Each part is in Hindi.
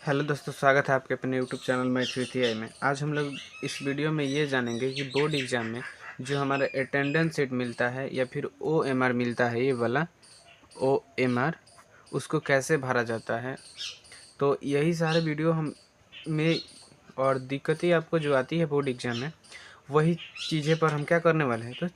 हेलो दोस्तों, स्वागत है आपके अपने YouTube channel math with AI में। आज हम लोग इस वीडियो में ये जानेंगे कि बोर्ड एग्ज़ाम में जो हमारा अटेंडेंस शीट मिलता है या फिर OMR मिलता है, ये वाला OMR, उसको कैसे भरा जाता है। तो यही सारे वीडियो हम में और दिक्कतें आपको जो आती है बोर्ड एग्ज़ाम में, वही चीज़ें पर हम क्या करने वाले हैं, तो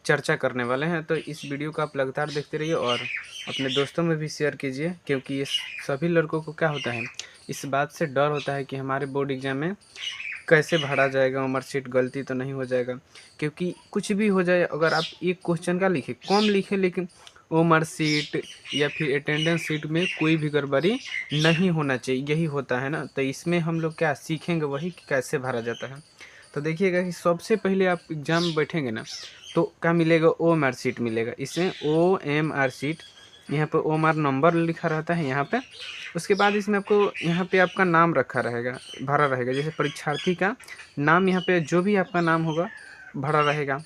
चर्चा करने वाले हैं। तो इस वीडियो को आप लगातार देखते रहिए और अपने दोस्तों में भी शेयर कीजिए, क्योंकि ये सभी लड़कों को क्या होता है, इस बात से डर होता है कि हमारे बोर्ड एग्ज़ाम में कैसे भरा जाएगा, मार्कशीट गलती तो नहीं हो जाएगा। क्योंकि कुछ भी हो जाए, अगर आप एक क्वेश्चन का लिखे, कम लिखे, लेकिन वो मार्कशीट या फिर अटेंडेंस शीट में कोई भी गड़बड़ी नहीं होना चाहिए, यही होता है ना। तो इसमें हम लोग क्या सीखेंगे, वही कि कैसे भरा जाता है। तो देखिएगा कि सबसे पहले आप एग्ज़ाम में बैठेंगे ना, तो क्या मिलेगा, OMR शीट मिलेगा। इसमें OMR शीट, यहाँ पे OMR नंबर लिखा रहता है यहाँ पे। उसके बाद इसमें आपको यहाँ पे आपका नाम रखा रहेगा, भरा रहेगा। जैसे परीक्षार्थी का नाम, यहाँ पे जो भी आपका नाम होगा भरा रहेगा।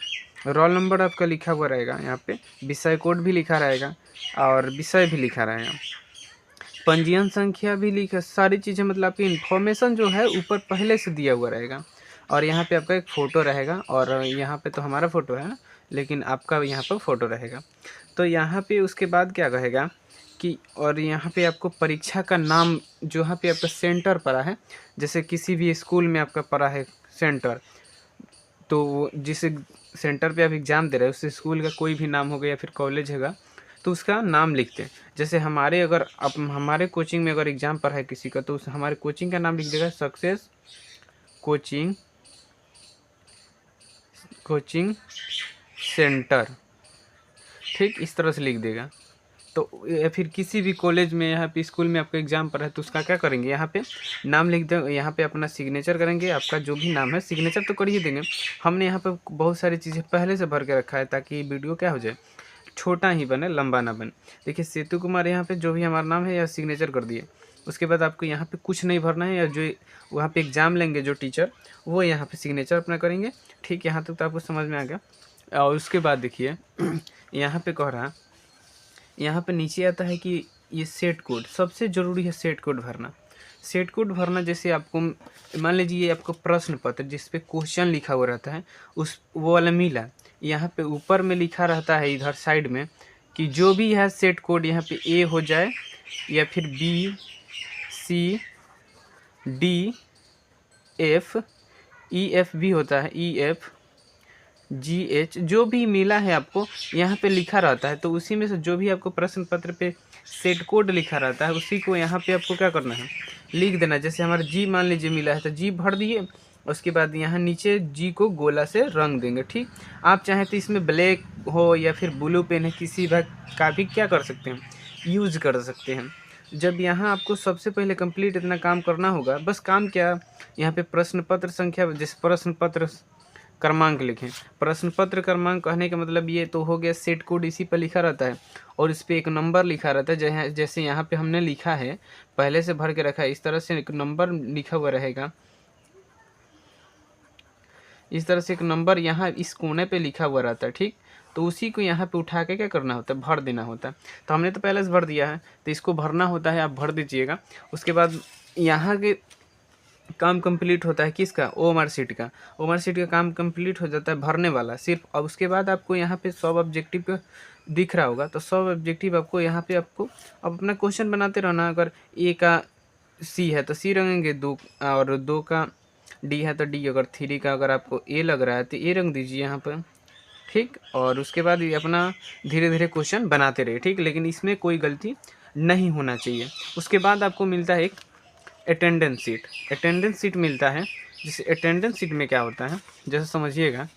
रोल नंबर आपका लिखा हुआ रहेगा, यहाँ पे विषय कोड भी लिखा रहेगा और विषय भी लिखा रहेगा, पंजीयन संख्या भी लिखा, सारी चीज़ें, मतलब आपकी इन्फॉर्मेशन जो है ऊपर पहले से दिया हुआ रहेगा। और यहाँ पे आपका एक फ़ोटो रहेगा, और यहाँ पे तो हमारा फ़ोटो है ना, लेकिन आपका यहाँ पर फ़ोटो रहेगा। तो यहाँ पे उसके बाद क्या कहेगा कि, और यहाँ पे आपको परीक्षा का नाम जो यहाँ पे आपका सेंटर पड़ा है, जैसे किसी भी स्कूल में आपका पड़ा है सेंटर, तो जिस सेंटर पे आप एग्ज़ाम दे रहे हो उस स्कूल का कोई भी नाम होगा या फिर कॉलेज होगा, तो उसका नाम लिखते हैं। जैसे हमारे, अगर आप हमारे कोचिंग में अगर एग्ज़ाम पर है किसी का, तो उस हमारे कोचिंग का नाम लिख देगा सक्सेस कोचिंग सेंटर, ठीक, इस तरह से लिख देगा। तो या फिर किसी भी कॉलेज में, यहाँ पे स्कूल में आपका एग्ज़ाम पर है, तो उसका क्या करेंगे, यहाँ पे नाम लिख देंगे, यहाँ पे अपना सिग्नेचर करेंगे, आपका जो भी नाम है सिग्नेचर तो कर ही देंगे। हमने यहाँ पे बहुत सारी चीज़ें पहले से भर के रखा है, ताकि वीडियो क्या हो जाए, छोटा ही बने, लंबा ना बने। देखिए सेतु कुमार, यहाँ पे जो भी हमारा नाम है, यह सिग्नेचर कर दिए। उसके बाद आपको यहाँ पे कुछ नहीं भरना है, या जो वहाँ पे एग्ज़ाम लेंगे जो टीचर, वो यहाँ पे सिग्नेचर अपना करेंगे। ठीक, यहाँ तक तो आपको समझ में आ गया। और उसके बाद देखिए यहाँ पे कह रहा, यहाँ पे नीचे आता है कि ये सेट कोड, सबसे ज़रूरी है सेट कोड भरना। सेट कोड भरना, जैसे आपको मान लीजिए ये आपको प्रश्न पत्र जिस पे क्वेश्चन लिखा हुआ रहता है, उस वो वाला मिला, यहाँ पे ऊपर में लिखा रहता है इधर साइड में कि जो भी है सेट कोड, यहाँ पे A हो जाए या फिर B C D F E F भी होता है, EF GH, जो भी मिला है आपको यहाँ पे लिखा रहता है। तो उसी में से जो भी आपको प्रश्न पत्र पे सेट कोड लिखा रहता है, उसी को यहाँ पे आपको क्या करना है, लिख देना। जैसे हमारा G मान लीजिए मिला है, तो G भर दिए। उसके बाद यहाँ नीचे G को गोला से रंग देंगे। ठीक, आप चाहें तो इसमें ब्लैक हो या फिर ब्लू पेन है, किसी का भी क्या कर सकते हैं, यूज कर सकते हैं। जब यहाँ आपको सबसे पहले कंप्लीट इतना काम करना होगा, बस काम क्या, यहाँ पे प्रश्न पत्र संख्या, जैसे प्रश्न पत्र क्रमांक लिखें। प्रश्न पत्र क्रमांक कहने का मतलब ये तो हो गया, सेट कोड इसी पर लिखा रहता है और इस पर एक नंबर लिखा रहता है। जैसे यहाँ पे हमने लिखा है, पहले से भर के रखा है, इस तरह से एक नंबर लिखा हुआ रहेगा। इस तरह से एक नंबर यहाँ इस कोने पे लिखा हुआ रहता है। ठीक, तो उसी को यहाँ पे उठा के क्या करना होता है, भर देना होता है। तो हमने तो पहले से भर दिया है, तो इसको भरना होता है, आप भर दीजिएगा। उसके बाद यहाँ के काम कंप्लीट होता है किसका, OMR शीट का। OMR शीट का काम कंप्लीट हो जाता है भरने वाला सिर्फ। अब उसके बाद आपको यहाँ पे सब ऑब्जेक्टिव का दिख रहा होगा, तो सब ऑब्जेक्टिव आपको यहाँ पे आपको अब अपना क्वेश्चन बनाते रहना। अगर A का C है तो C रंगेंगे, 2 और 2 का D है तो D, अगर 3 का अगर आपको A लग रहा है तो A रंग दीजिए यहाँ पर। ठीक, और उसके बाद ये अपना धीरे धीरे क्वेश्चन बनाते रहिए। ठीक, लेकिन इसमें कोई गलती नहीं होना चाहिए। उसके बाद आपको मिलता है एक अटेंडेंस सीट। अटेंडेंस सीट मिलता है, जैसे अटेंडेंस सीट में क्या होता है, जैसे समझिएगा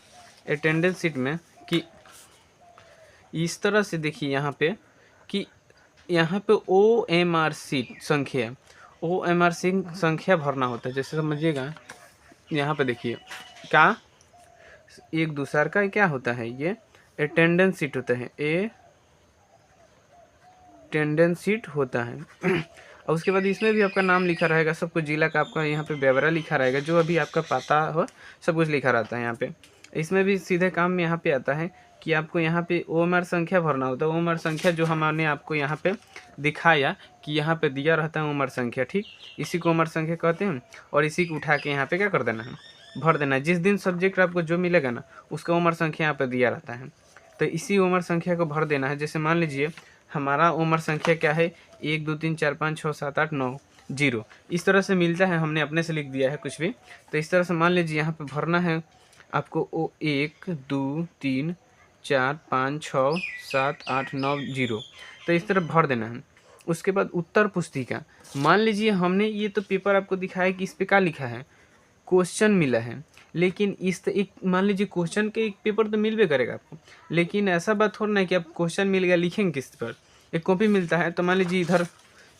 अटेंडेंस सीट में कि इस तरह से देखिए यहाँ पे कि यहाँ पे OMR सीट संख्या, OMR सीट संख्या भरना होता है। जैसे समझिएगा यहाँ पे देखिए क्या, एक दूसरा का क्या होता है, ये अटेंडेंस सीट होता है, अटेंडेंस सीट होता है। और उसके बाद इसमें भी आपका नाम लिखा रहेगा, सब कुछ जिला का आपका यहाँ पे ब्यौरा लिखा रहेगा, जो अभी आपका पता हो सब कुछ लिखा रहता है यहाँ पे। इसमें भी सीधे काम में यहाँ पे आता है कि आपको यहाँ पे ओएमआर संख्या भरना होता है। ओएमआर संख्या जो हमने आपको यहाँ पे दिखाया कि यहाँ पे दिया रहता है ओएमआर संख्या, ठीक, इसी को ओएमआर संख्या कहते हैं। और इसी को उठा के यहाँ पे क्या कर देना है, भर देना है। जिस दिन सब्जेक्ट आपको जो मिलेगा ना उसका ओएमआर संख्या यहाँ पे दिया रहता है, तो इसी ओएमआर संख्या को भर देना है। जैसे मान लीजिए हमारा ओएमआर संख्या क्या है, 1 2 3 4 5 6 7 8 9 0, इस तरह से मिलता है। हमने अपने से लिख दिया है कुछ भी, तो इस तरह से मान लीजिए यहाँ पे भरना है आपको 1 2 3 4 5 6 7 8 9 0, तो इस तरह भर देना है। उसके बाद उत्तर पुस्तिका, मान लीजिए हमने ये तो पेपर आपको दिखाया कि इस पे क्या लिखा है, क्वेश्चन मिला है, लेकिन इस एक मान लीजिए क्वेश्चन के एक पेपर तो मिलबे करेगा आपको, लेकिन ऐसा बात थोड़ा ना कि आप क्वेश्चन मिल गया लिखेंगे किस पर, एक कॉपी मिलता है। तो मान लीजिए इधर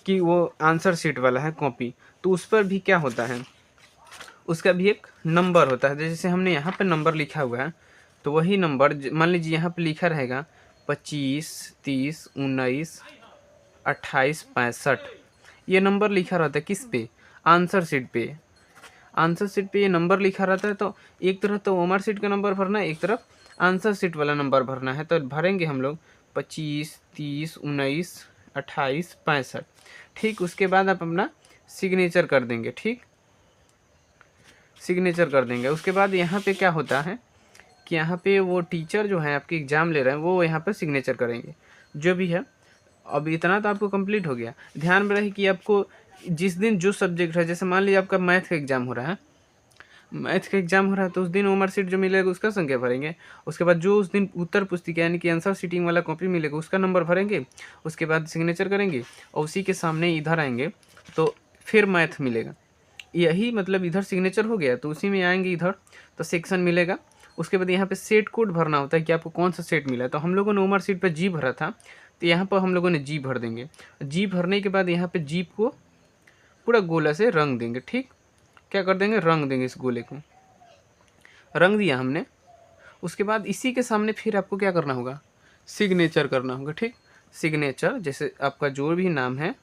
कि वो आंसर शीट वाला है कॉपी, तो उस पर भी क्या होता है, उसका भी एक नंबर होता है। जैसे हमने यहाँ पे नंबर लिखा हुआ है, तो वही नंबर मान लीजिए यहाँ पे लिखा रहेगा 25 30 19 28 65, ये नंबर लिखा रहता है किस पे, आंसर शीट पे। आंसर शीट पे ये नंबर लिखा रहता है, तो एक तरफ तो ओमर शीट का नंबर भरना है, एक तरफ आंसर शीट वाला नंबर भरना है। तो भरेंगे हम लोग 25 30 19 28 65, ठीक। उसके बाद आप अपना सिग्नेचर कर देंगे, ठीक, सिग्नेचर कर देंगे। उसके बाद यहाँ पे क्या होता है कि यहाँ पे वो टीचर जो है आपके एग्ज़ाम ले रहे हैं वो यहाँ पे सिग्नेचर करेंगे जो भी है। अब इतना तो आपको कंप्लीट हो गया। ध्यान में रहे कि आपको जिस दिन जो सब्जेक्ट है, जैसे मान लीजिए आपका मैथ का एग्ज़ाम हो रहा है, मैथ का एग्जाम हो रहा है, तो उस दिन ओमर शीट जो मिलेगा उसका संख्या भरेंगे। उसके बाद जो उस दिन उत्तर पुस्तिका यानी कि आंसर शीटिंग वाला कॉपी मिलेगा उसका नंबर भरेंगे। उसके बाद सिग्नेचर करेंगे और उसी के सामने इधर आएंगे तो फिर मैथ मिलेगा। यही मतलब इधर सिग्नेचर हो गया तो उसी में आएंगे इधर तो सेक्शन मिलेगा। उसके बाद यहाँ पे सेट कोड भरना होता है कि आपको कौन सा सेट मिला है। तो हम लोगों ने ओमर शीट पर जी भरा था, तो यहाँ पर हम लोगों ने जी भर देंगे। जी भरने के बाद यहाँ पे जी को पूरा गोला से रंग देंगे, ठीक, क्या कर देंगे, रंग देंगे। इस गोले को रंग दिया हमने। उसके बाद इसी के सामने फिर आपको क्या करना होगा, सिग्नेचर करना होगा, ठीक। सिग्नेचर जैसे आपका जो भी नाम है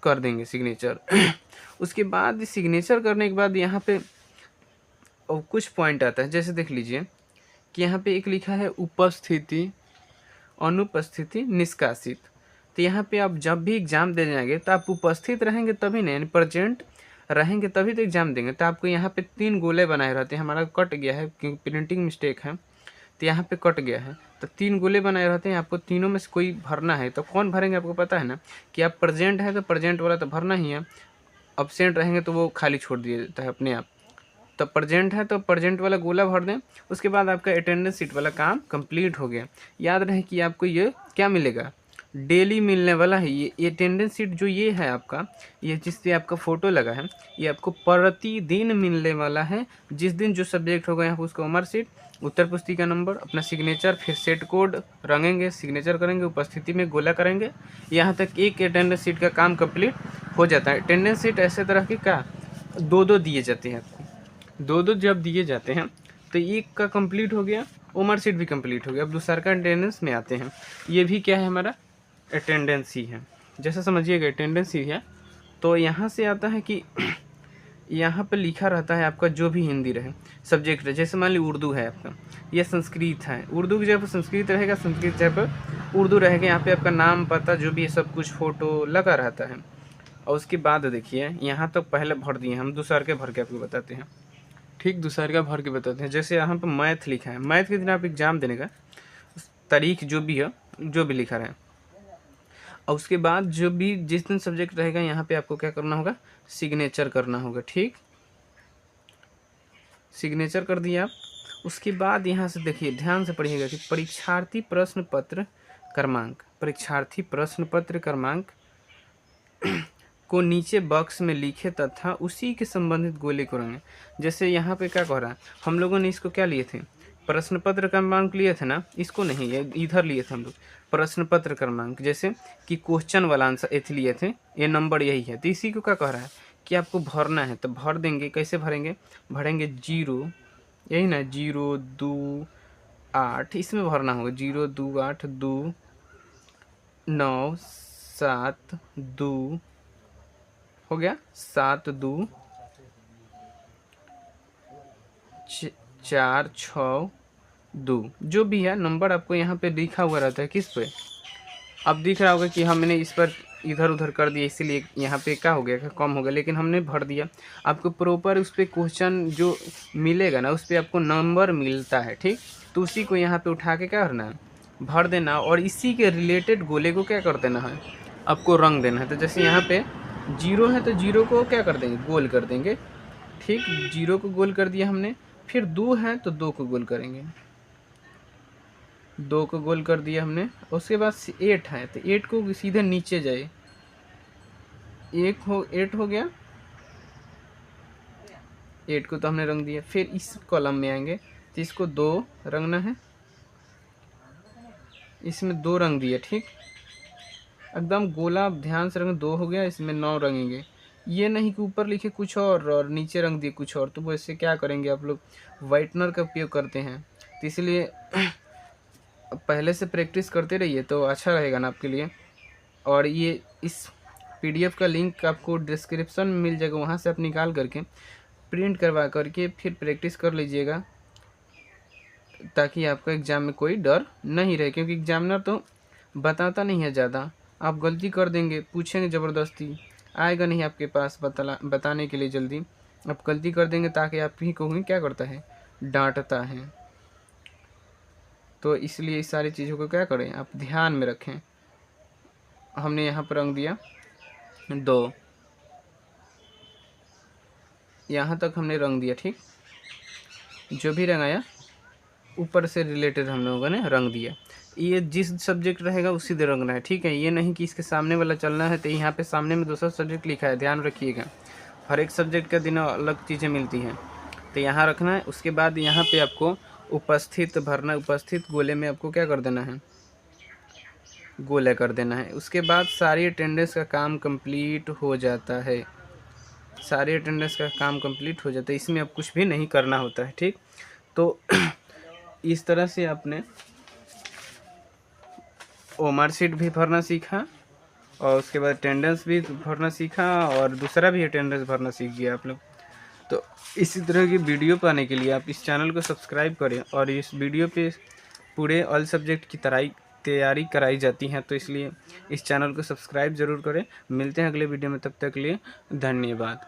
कर देंगे सिग्नेचर। उसके बाद सिग्नेचर करने के बाद यहाँ पे और कुछ पॉइंट आता है, जैसे देख लीजिए कि यहाँ पे एक लिखा है उपस्थिति अनुपस्थिति निष्कासित। तो यहाँ पे आप जब भी एग्ज़ाम दे जाएंगे तो आप उपस्थित रहेंगे तभी नहीं, यानी प्रेजेंट रहेंगे तभी तो एग्ज़ाम देंगे। तो आपको यहाँ पे 3 गोले बनाए रहते हैं, हमारा कट गया है क्योंकि प्रिंटिंग मिस्टेक है तो यहाँ पे कट गया है। तो 3 गोले बनाए रहते हैं, आपको तीनों में से कोई भरना है। तो कौन भरेंगे आपको पता है ना कि आप प्रेजेंट है तो प्रेजेंट वाला तो भरना ही है, अब्सेंट रहेंगे तो वो खाली छोड़ दिया जाता है अपने आप। तो प्रेजेंट है तो प्रेजेंट वाला गोला भर दें। उसके बाद आपका अटेंडेंस शीट वाला काम कंप्लीट हो गया। याद रहे कि आपको ये क्या मिलेगा, डेली मिलने वाला है। ये अटेंडेंस शीट जो ये है आपका, ये जिस पे आपका फ़ोटो लगा है, ये आपको प्रतिदिन मिलने वाला है। जिस दिन जो सब्जेक्ट होगा यहाँ पर उसका ओमर शीट, उत्तर पुस्तिका नंबर, अपना सिग्नेचर, फिर सेट कोड रंगेंगे, सिग्नेचर करेंगे, उपस्थिति में गोला करेंगे। यहाँ तक एक अटेंडेंस शीट का काम कंप्लीट हो जाता है। अटेंडेंस शीट ऐसे तरह की का 2-2 दिए जाते हैं आपको, 2-2 जब दिए जाते हैं तो एक का कंप्लीट हो गया, ओमर शीट भी कंप्लीट हो गया। अब दूसरा का अटेंडेंस में आते हैं। ये भी क्या है, हमारा अटेंडेंस ही है, जैसा समझिएगा अटेंडेंस ही है। तो यहाँ से आता है कि यहाँ पर लिखा रहता है आपका जो भी हिंदी रहे सब्जेक्ट है। जैसे मान ली उर्दू है आपका, यह संस्कृत है, उर्दू की जगह पर संस्कृत रहेगा, संस्कृत की जगह पर उर्दू रहेगा। यहाँ पे आपका नाम पता जो भी है सब कुछ फ़ोटो लगा रहता है। और उसके बाद देखिए यहाँ तो पहले भर दिए हम, दूसरा के भर के आपको बताते हैं, ठीक, दूसरा का भर के बताते हैं। जैसे यहाँ पर मैथ लिखा है, मैथ के दिन आप एग्ज़ाम देने का तारीख जो भी है, जो भी लिखा रहे, और उसके बाद जो भी जिस दिन सब्जेक्ट रहेगा यहाँ पे आपको क्या करना होगा, सिग्नेचर करना होगा, ठीक, सिग्नेचर कर दिया आप। उसके बाद यहाँ से देखिए ध्यान से पढ़िएगा कि परीक्षार्थी प्रश्न पत्र क्रमांक, परीक्षार्थी प्रश्न पत्र क्रमांक को नीचे बॉक्स में लिखे तथा उसी के संबंधित गोले को रंगे। जैसे यहाँ पे क्या कह रहा है, हम लोगों ने इसको क्या लिए थे, प्रश्न पत्र क्रमांक लिए थे ना, इसको नहीं, ये इधर लिए थे हम लोग प्रश्न पत्र क्रमांक। जैसे कि क्वेश्चन वाला आंसर एथ लिए थे, ये नंबर यही है। तो इसी को क्या कह रहा है कि आपको भरना है, तो भर देंगे। कैसे भरेंगे, भरेंगे 0, यही ना 0 2 8, इसमें भरना होगा 0 2 8 2 9 7 2 हो गया, 7 2 4 6 2, जो भी है नंबर आपको यहाँ पे लिखा हुआ रहता है किस पे। अब दिख रहा होगा कि हमने इस पर इधर उधर कर दिया, इसीलिए यहाँ पे क्या हो गया, कम हो गया, लेकिन हमने भर दिया। आपको प्रॉपर उस पर क्वेश्चन जो मिलेगा ना, उस पर आपको नंबर मिलता है, ठीक। तो उसी को यहाँ पे उठा के क्या करना है, भर देना, और इसी के रिलेटेड गोले को क्या कर देना है, आपको रंग देना है। तो जैसे यहाँ पे 0 है तो 0 को क्या कर देंगे, गोल कर देंगे, ठीक। 0 को गोल कर दिया हमने। फिर 2 है तो 2 को गोल करेंगे, 2 को गोल कर दिया हमने। उसके बाद 8 है तो 8 को सीधे नीचे जाए, 8 हो गया, 8 को तो हमने रंग दिया। फिर इस कॉलम में आएंगे तो इसको 2 रंगना है, इसमें 2 रंग दिए, ठीक। एकदम गोला ध्यान से रंग, 2 हो गया, इसमें 9 रंगेंगे। ये नहीं कि ऊपर लिखे कुछ और नीचे रंग दिए कुछ और, तो वो इससे क्या करेंगे, आप लोग वाइटनर का उपयोग करते हैं, तो इसलिए पहले से प्रैक्टिस करते रहिए तो अच्छा रहेगा ना आपके लिए। और ये इस पीडीएफ का लिंक आपको डिस्क्रिप्शन में मिल जाएगा, वहाँ से आप निकाल करके प्रिंट करवा करके फिर प्रैक्टिस कर लीजिएगा, ताकि आपका एग्ज़ाम में कोई डर नहीं रहे। क्योंकि एग्जामिनर तो बताता नहीं है ज़्यादा, आप गलती कर देंगे, पूछेंगे ज़बरदस्ती, आएगा नहीं आपके पास बताने के लिए जल्दी, आप गलती कर देंगे ताकि आप ही को ही क्या करता है, डांटता है। तो इसलिए इस सारी चीज़ों को क्या करें, आप ध्यान में रखें। हमने यहाँ पर रंग दिया 2, यहाँ तक हमने रंग दिया, ठीक। जो भी रंगाया ऊपर से रिलेटेड हम लोगों ने रंग दिया। ये जिस सब्जेक्ट रहेगा उसी दे रंगना है, ठीक है। ये नहीं कि इसके सामने वाला चलना है तो यहाँ पे सामने में दूसरा सब्जेक्ट लिखा है, ध्यान रखिएगा, हर एक सब्जेक्ट का दिन अलग चीज़ें मिलती हैं, तो यहाँ रखना है। उसके बाद यहाँ पे आपको उपस्थित भरना, उपस्थित गोले में आपको क्या कर देना है, गोले कर देना है। उसके बाद सारी अटेंडेंस का काम कंप्लीट हो जाता है, सारे अटेंडेंस का काम कंप्लीट हो जाता है, इसमें अब कुछ भी नहीं करना होता है, ठीक। तो इस तरह से आपने ओमार शीट भी भरना सीखा, और उसके बाद अटेंडेंस भी भरना सीखा, और दूसरा भी अटेंडेंस भरना सीख गया आप लोग। तो इसी तरह की वीडियो पाने के लिए आप इस चैनल को सब्सक्राइब करें, और इस वीडियो पे पूरे ऑल सब्जेक्ट की तैयारी कराई जाती है, तो इसलिए इस चैनल को सब्सक्राइब ज़रूर करें। मिलते हैं अगले वीडियो में, तब तक के लिए धन्यवाद।